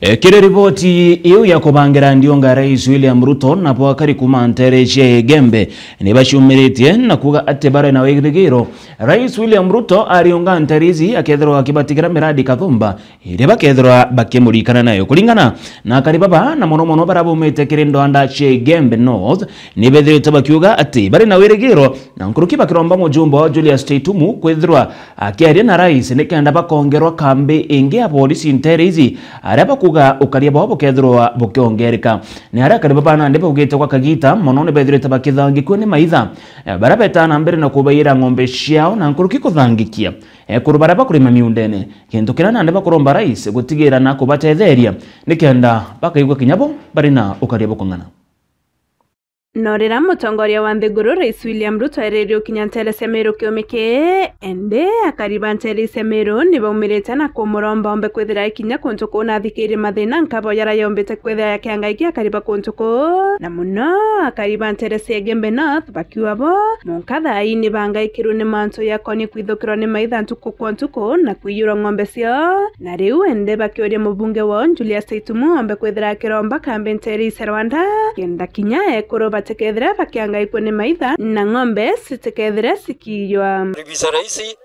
Kile ripoti iyo ya kubangira ndionga Rais William Ruto na bwakari kumantereje Gembe ni bashumirite na kuga atebara na wegigiro. Rais William Ruto arionga nterizi akethero akibatikira miradi kathumba ire bakethero bakemurikana nayo kulingana na karibaba na mono barabo metekirindo andache Gembe North ni bedre tabakyuga ati bari na wegigiro na nkuruki bakiromba mujumbo Julius Teitumu kwethero akiaria na rais nekanda bakongerwa kambe inge ya polisi nterizi araba kuga ukaria babo kethro bukiongereka ni ara kare baba nande bugite kwa kagita monone bedire tabakithangi kwene maitha barabeta na mbere na kubaira ngombe ciao na nkuruki kuthangikia kurubara bakurima miundene kintu kira nande bakuromba rais gutigira na kubatetheria nikenda bakaigwa kinyabo bari na ukaria bukongana. Norera mutongoria wa Nthiguru Rais William Ruto ererio kinyantele semero kiomeke ende akaribantele semero ni baumirete na kumuromba ombe kwethira ikinya kuntuko na thikiri mathina nkabo yara yombete kwethira yake angaiki akariba kuntuko na muno akaribantele se Gembe North bakiwabo munkatha ini bangaikiru ni manto yakoni kwithukirwo ni maitha ntuko kwa ntuko na kwiyura ngombe cio na riu ende bakioria mubunge wa Julius Teitumu ombe kwethira kiromba kambe nteri Rwanda kenda kinya ekoro tekethera bakiangaikwo ni maitha na ngombe sitekethera sikiywa ribisa raisi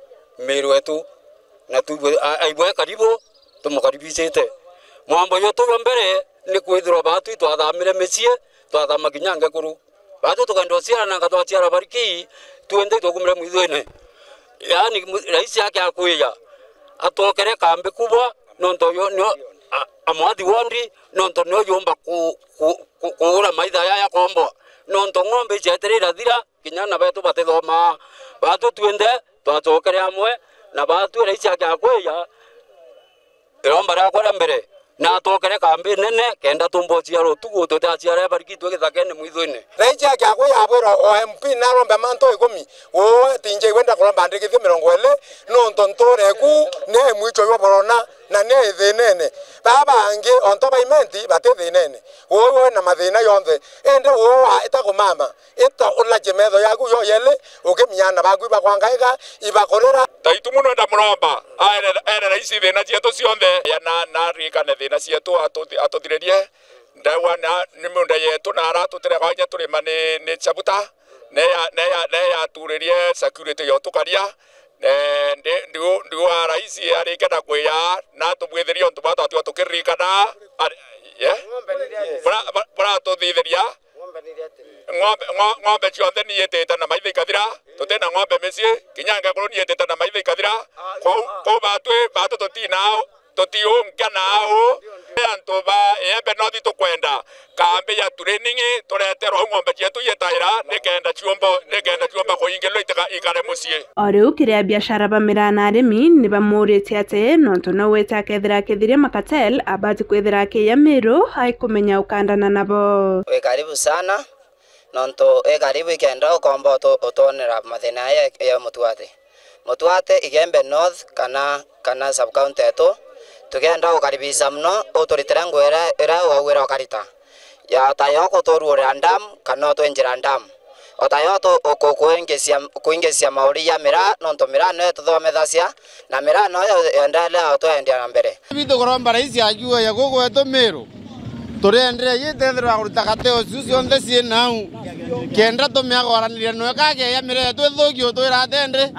meru wetu na tu aibwe karibu tumukaribisite mwambo yoto mbere ni kwithirwa batu twathamire mesie twathama kinyange kuru batu tukandosiara na ngatwatiara bariki tuende tukumire mwithwene yani raisi yake akuya atokere kambe kubwa nonto yo no amwadi wondi nonto no yomba kuura maitha ya kombo nonto ngombe jeterera thira kinyana betu batethoma batu tuende twatokere amwe na batu raisi yake akweya iromba ra kwara mbere na atokere kambi nene kenda tumbocia rotugo tutaciara bariki twegithakene mwithwene raisi yake akweya abwira OMP na rombe manto 10 o tinje wenda kuromba ndikithie 20 nonto ntoreku ne mwicho yo borona na ne thinene baba ange onto baimenti batithinene wowe na mathina yonthe ende wowa itakumama ita ulaje metho yaku yo yele ukimiana baku bakwangaiga ibakorera Teitumu no ndamuromba ere raisi thina cietu cionthe na rikane thina cietu atuthirerie ndawa na nimunde yetu na aratutire kwanya turima ni chabuta ne ya turirie security yo tukaria ndio raisi arikenda kwiya na tubwithiria ontu batatu tukirikana bra tuthitheria ngombe cionthe ni yetete na maitha ikathira tutena ngombe mesie kinyanga kuru ni yetete na maitha ikathira ko batu tutinao tutiunga nao antu ba Gembe North tukwenda kambi ya training tureterwo ngombe cietu yetaira nikenda ciomba kuingirwo ikare mucie oriu kiria biashara bamirana arimi ni bamurite ate nonto no weta kethira kethiria makatel abati kwethira kiya miru haikumenya ukandana nabo karibu sana nonto karibu ikenda ukomba utonera mathina ya mutuate Gembe North kana sub county eto tugenda ukaribisa mno uturitira ngwera era wawira ukarita ya tayoko toruora ndam kana twenjira ndam otayoto kuingesia mauri ya mira nonto mira no tuthomethacia na mira no endele twendia na mbere bitu kuromba raisi ajue ya gogo eto meru turendere yitethera kurutakate osusu onthe cienau kenda tumiagoraniria no kage ya mire tu thugio twira tendre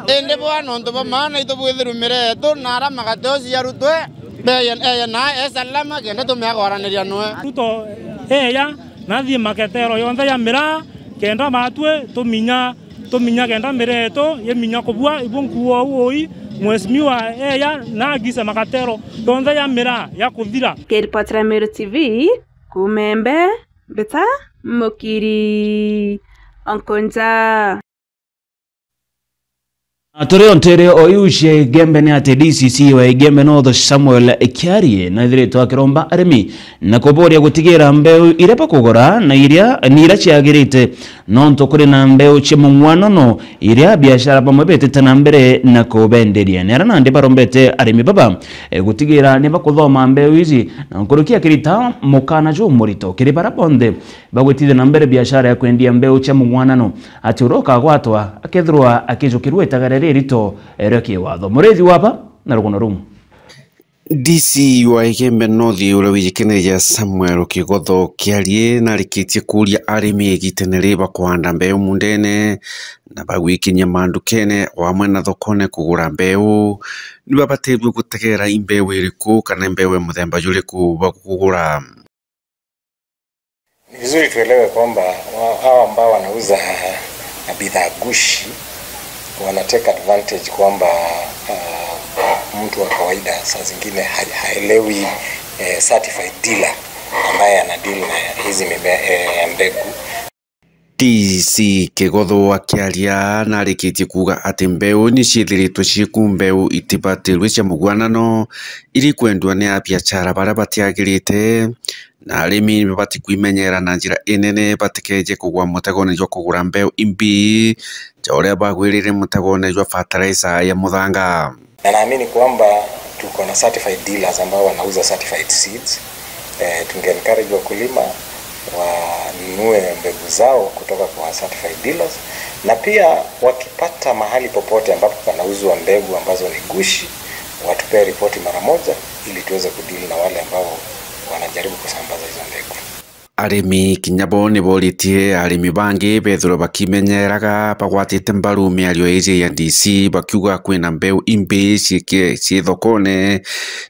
ende bwana onto bamana itubwithiru mire tu nara magate ocia rutwe beya na salama kenda tumiagoraniria no Ruto ya nathie maketero yonthe ya mira kenda matwe tuminya kenda mire to yeminya kubwa ibunkuo uoi Mheshimiwa ya na gisa makatero yonthe ya mira ya kuthira. Kiripotera Meru TV kumembe beta mukiri onkonja Atore ontere oyushe Gembe ni ate DCC wa Gembe North Samuel Kiarie na thire twakiromba arimi na kuboria gutigira mbeu irepa kugora na iria nira ciagirite nonto kuri na mbeu chimumwano no iria biashara pamwe betete na mbere na kubenderia nera nande barombete arimi baba gutigira ne bakuthoma mbeu izi na nkurukia kirita mukana jo murito kiri baraponde bagwetide na mbere biashara ya kwendia mbeu chimumwano no aturoka gwatwa akethirwa akijukirwe tagarere rito erokie watho murethi wapa na rugono rumu DC wa Igembe North ura wijikineria Samuel Kigotho kiarie na rikitie kuria arimi egitenere bakwanda mbeu mundene na bagwikinya mandukene wamwe na thokone kugura mbeu ni babatirwe gutegera imbeu iriku kana mbeu muthemba juriku bakugura. Ni vizuri tuelewe kwamba hao ambao wanauza bidhaa gushi wana take advantage kwamba mtu wa kawaida saa zingine haelewi certified dealer ambaye ana deal na hizi mbegu. DC Kigotho akiaria na rikitie kuga ati mbeu ni ciithiritwe ciku mbeu itibatirwe cia mugwanano iri kwendwa ni a biashara bara batiagirite na arimi bati kwimenyera na njira inene batikeje kugwa mutagone jwa kugura mbeu imbi jore bagwirire mutagone jwa fertilizer ya muthanga. Na naamini kwamba tuko na certified dealers ambao wanauza certified seeds. Tunge-encourage wakulima wanunue mbegu zao kutoka kwa certified dealers, na pia wakipata mahali popote ambapo panauzwa mbegu ambazo ni gushi watupee ripoti mara moja ili tuweze kudili na wale ambao wanajaribu kusambaza hizo mbegu. Arimi kinyabo ni boritie arimi bangi bethuro bakimenyeraga bagwatite mbaru miario ije ya DC bakiuga kwina mbeu imbi ci thokone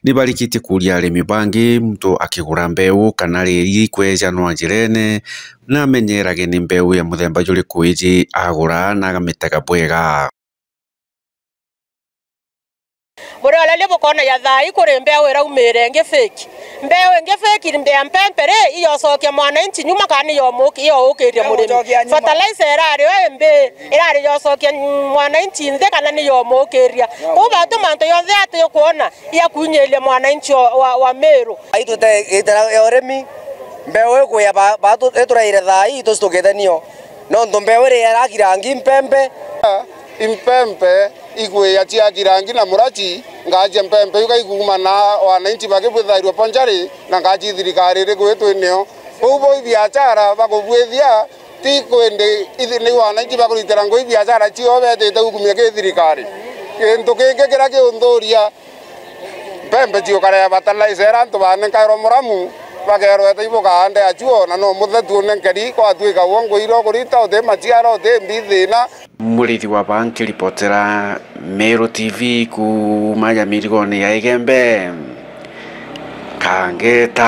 ni barikitie kuria arimi bangi mtu akigura mbeu kana riri kweja no njirene na menyerage ni mbeu ya muthemba juri kuiji agura na gamitega bwega. Bora lale bokona ya thai kure mbeu iraumire nge fake mbea mpempere iyo sokia mwananchi nyuma kana yo muki iyo ukiria murimi fertilizer irari yo sokia mwananchi nde kana ni yo mukiria kuba tu manto yo thate yo kuona ya kunyelia mwananchi wa Meru aitute itara yoremi mbeu eko ya ba tu eturaire thai to stoketanio no ndo mbeu ire yarakirangi mpempe igwe ya tia kirangi na murachi ngaje mpempe yuka iguma na wananchi bakibuthairwa ponjari na ngaji thirikari ri gwetweneo ubo biashara bakubwethia ti kwende ni wananchi bakuritera ngoi biashara cio betete gukumia ke thirikari kintu kingi kira kiunthuria mpempe cio kare fertilizer antu banenkairo muramu bagero etibo kaande achuo na no muthetu nenkeri kwa twika wongo iro kurita othe machiaro othe mbithina. Murithi wa banki ripotera Meru TV kumaya mirigoni ya Igembe Kangeta.